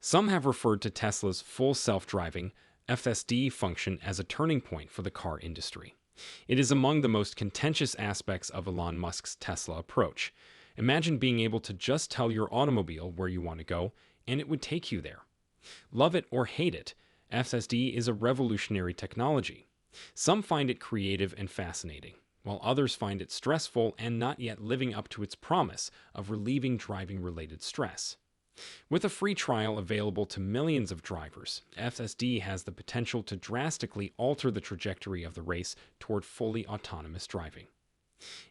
Some have referred to Tesla's full self-driving FSD function as a turning point for the car industry. It is among the most contentious aspects of Elon Musk's Tesla approach. Imagine being able to just tell your automobile where you want to go, and it would take you there. Love it or hate it, FSD is a revolutionary technology. Some find it creative and fascinating, while others find it stressful and not yet living up to its promise of relieving driving-related stress. With a free trial available to millions of drivers, FSD has the potential to drastically alter the trajectory of the race toward fully autonomous driving.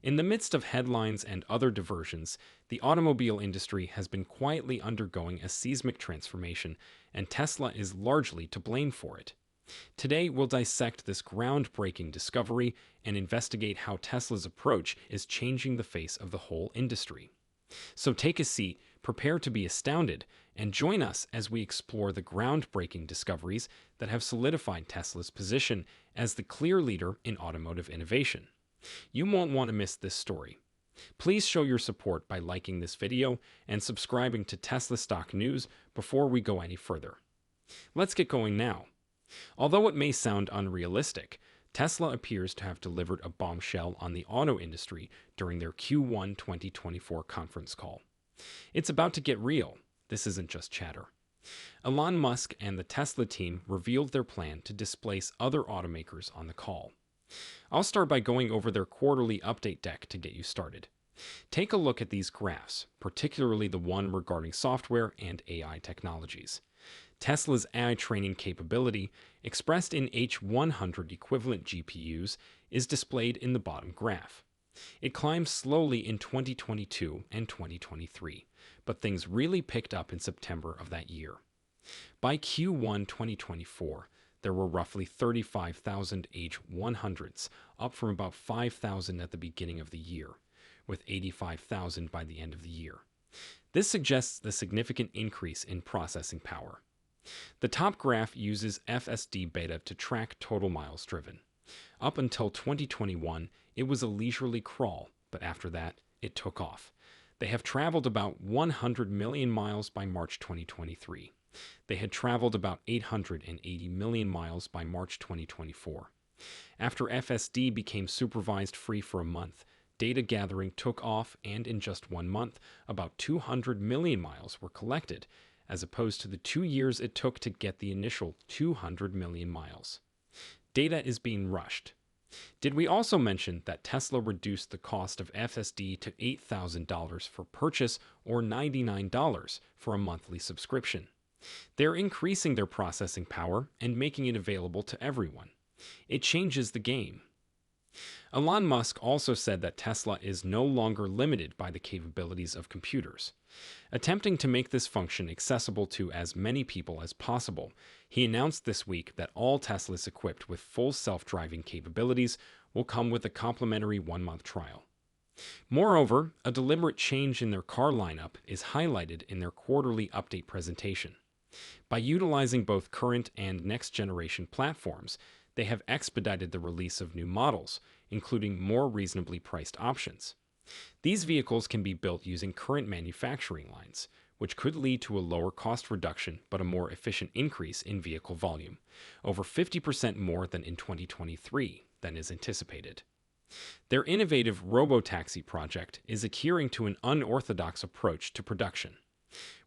In the midst of headlines and other diversions, the automobile industry has been quietly undergoing a seismic transformation, and Tesla is largely to blame for it. Today, we'll dissect this groundbreaking discovery and investigate how Tesla's approach is changing the face of the whole industry. So take a seat, prepare to be astounded, and join us as we explore the groundbreaking discoveries that have solidified Tesla's position as the clear leader in automotive innovation. You won't want to miss this story. Please show your support by liking this video and subscribing to Tesla Stock News before we go any further. Let's get going now. Although it may sound unrealistic, Tesla appears to have delivered a bombshell on the auto industry during their Q1 2024 conference call. It's about to get real. This isn't just chatter. Elon Musk and the Tesla team revealed their plan to displace other automakers on the call. I'll start by going over their quarterly update deck to get you started. Take a look at these graphs, particularly the one regarding software and AI technologies. Tesla's AI training capability, expressed in H100 equivalent GPUs, is displayed in the bottom graph. It climbed slowly in 2022 and 2023, but things really picked up in September of that year. By Q1 2024, there were roughly 35,000 H100s, up from about 5,000 at the beginning of the year, with 85,000 by the end of the year. This suggests a significant increase in processing power. The top graph uses FSD beta to track total miles driven. Up until 2021, it was a leisurely crawl, but after that, it took off. They have traveled about 100 million miles by March 2023. They had traveled about 880 million miles by March 2024. After FSD became supervised free for a month, data gathering took off, and in just 1 month, about 200 million miles were collected, as opposed to the 2 years it took to get the initial 200 million miles. Data is being rushed. Did we also mention that Tesla reduced the cost of FSD to $8,000 for purchase or $99 for a monthly subscription? They're increasing their processing power and making it available to everyone. It changes the game. Elon Musk also said that Tesla is no longer limited by the capabilities of computers. Attempting to make this function accessible to as many people as possible, he announced this week that all Teslas equipped with full self-driving capabilities will come with a complimentary 1-month trial. Moreover, a deliberate change in their car lineup is highlighted in their quarterly update presentation. By utilizing both current and next-generation platforms, they have expedited the release of new models, including more reasonably priced options. These vehicles can be built using current manufacturing lines, which could lead to a lower cost reduction but a more efficient increase in vehicle volume, over 50% more than in 2023 than is anticipated. Their innovative robotaxi project is adhering to an unorthodox approach to production.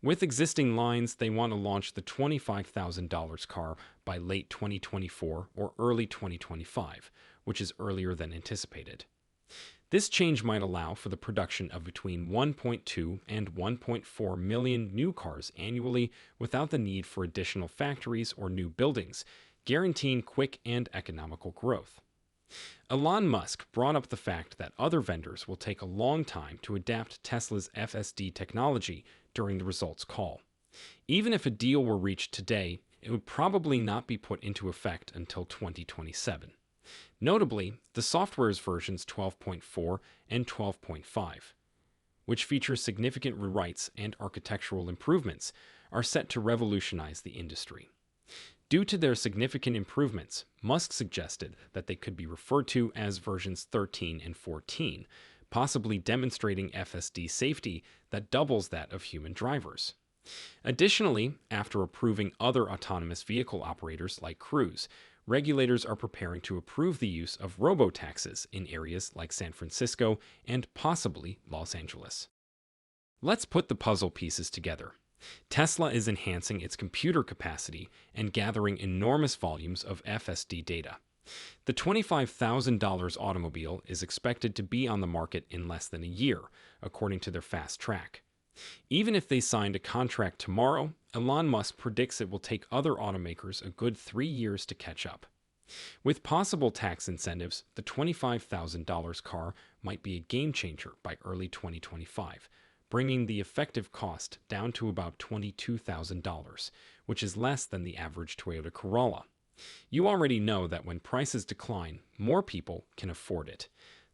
With existing lines, they want to launch the $25,000 car by late 2024 or early 2025, which is earlier than anticipated. This change might allow for the production of between 1.2 and 1.4 million new cars annually without the need for additional factories or new buildings, guaranteeing quick and economical growth. Elon Musk brought up the fact that other vendors will take a long time to adapt Tesla's FSD technology during the results call. Even if a deal were reached today, it would probably not be put into effect until 2027. Notably, the software's versions 12.4 and 12.5, which feature significant rewrites and architectural improvements, are set to revolutionize the industry. Due to their significant improvements, Musk suggested that they could be referred to as versions 13 and 14, possibly demonstrating FSD safety that doubles that of human drivers. Additionally, after approving other autonomous vehicle operators like Cruise, regulators are preparing to approve the use of robotaxis in areas like San Francisco and possibly Los Angeles. Let's put the puzzle pieces together. Tesla is enhancing its computer capacity and gathering enormous volumes of FSD data. The $25,000 automobile is expected to be on the market in less than a year, according to their fast track. Even if they signed a contract tomorrow, Elon Musk predicts it will take other automakers a good 3 years to catch up. With possible tax incentives, the $25,000 car might be a game changer by early 2025, bringing the effective cost down to about $22,000, which is less than the average Toyota Corolla. You already know that when prices decline, more people can afford it.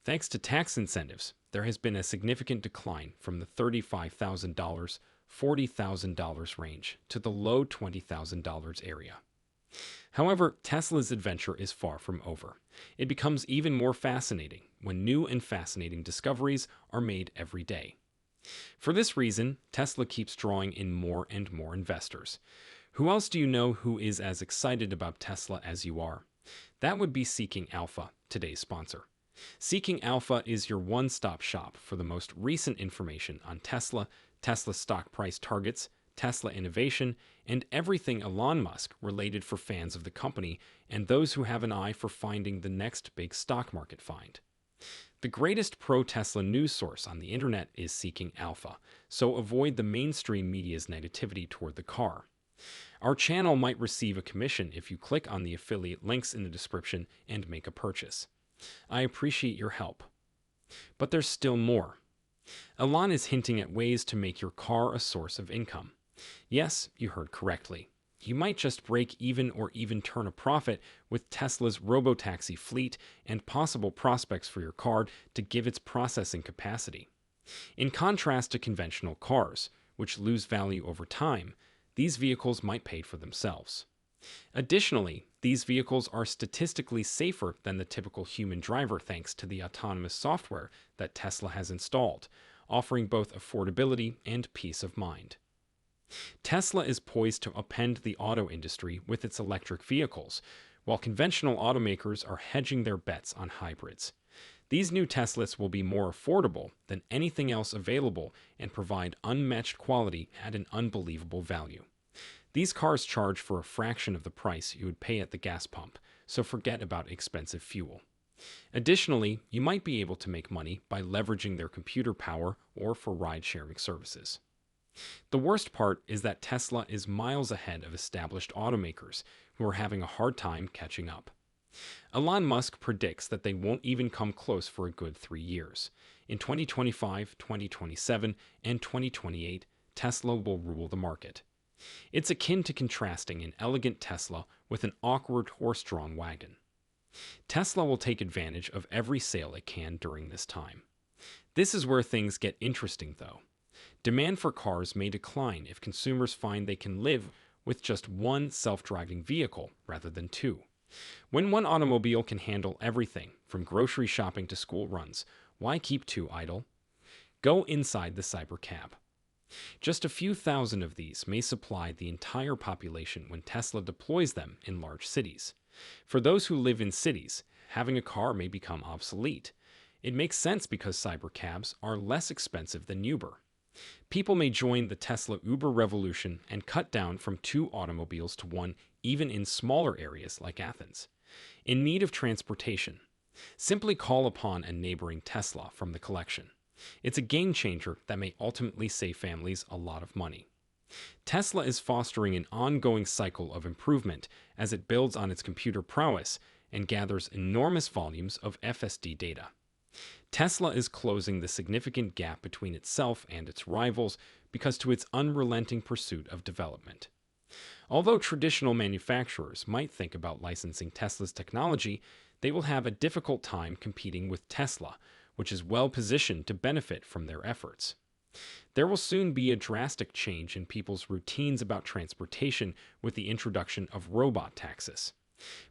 Thanks to tax incentives, there has been a significant decline from the $35,000, $40,000 range to the low $20,000 area. However, Tesla's adventure is far from over. It becomes even more fascinating when new and fascinating discoveries are made every day. For this reason, Tesla keeps drawing in more and more investors. Who else do you know who is as excited about Tesla as you are? That would be Seeking Alpha, today's sponsor. Seeking Alpha is your one-stop shop for the most recent information on Tesla, Tesla stock price targets, Tesla innovation, and everything Elon Musk related for fans of the company and those who have an eye for finding the next big stock market find. The greatest pro-Tesla news source on the internet is Seeking Alpha, so avoid the mainstream media's negativity toward the car. Our channel might receive a commission if you click on the affiliate links in the description and make a purchase. I appreciate your help. But there's still more. Elon is hinting at ways to make your car a source of income. Yes, you heard correctly. You might just break even or even turn a profit with Tesla's robotaxi fleet and possible prospects for your car to give its processing capacity. In contrast to conventional cars, which lose value over time, these vehicles might pay for themselves. Additionally, these vehicles are statistically safer than the typical human driver thanks to the autonomous software that Tesla has installed, offering both affordability and peace of mind. Tesla is poised to upend the auto industry with its electric vehicles, while conventional automakers are hedging their bets on hybrids. These new Teslas will be more affordable than anything else available and provide unmatched quality at an unbelievable value. These cars charge for a fraction of the price you would pay at the gas pump, so forget about expensive fuel. Additionally, you might be able to make money by leveraging their computer power or for ride-sharing services. The worst part is that Tesla is miles ahead of established automakers who are having a hard time catching up. Elon Musk predicts that they won't even come close for a good 3 years. In 2025, 2027, and 2028, Tesla will rule the market. It's akin to contrasting an elegant Tesla with an awkward horse-drawn wagon. Tesla will take advantage of every sale it can during this time. This is where things get interesting, though. Demand for cars may decline if consumers find they can live with just one self-driving vehicle rather than two. When one automobile can handle everything, from grocery shopping to school runs, why keep two idle? Go inside the Cybercab. Just a few thousand of these may supply the entire population when Tesla deploys them in large cities. For those who live in cities, having a car may become obsolete. It makes sense because Cybercabs are less expensive than Uber. People may join the Tesla Uber revolution and cut down from 2 automobiles to 1, even in smaller areas like Athens. In need of transportation, simply call upon a neighboring Tesla from the collection. It's a game changer that may ultimately save families a lot of money. Tesla is fostering an ongoing cycle of improvement as it builds on its computer prowess and gathers enormous volumes of FSD data. Tesla is closing the significant gap between itself and its rivals because to its unrelenting pursuit of development. Although traditional manufacturers might think about licensing Tesla's technology, they will have a difficult time competing with Tesla, which is well positioned to benefit from their efforts. There will soon be a drastic change in people's routines about transportation with the introduction of robot taxis.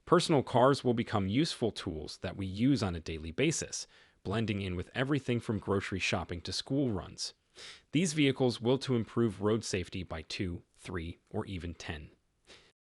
Personal cars will become useful tools that we use on a daily basis, blending in with everything from grocery shopping to school runs. These vehicles will to improve road safety by 2, 3, or even 10.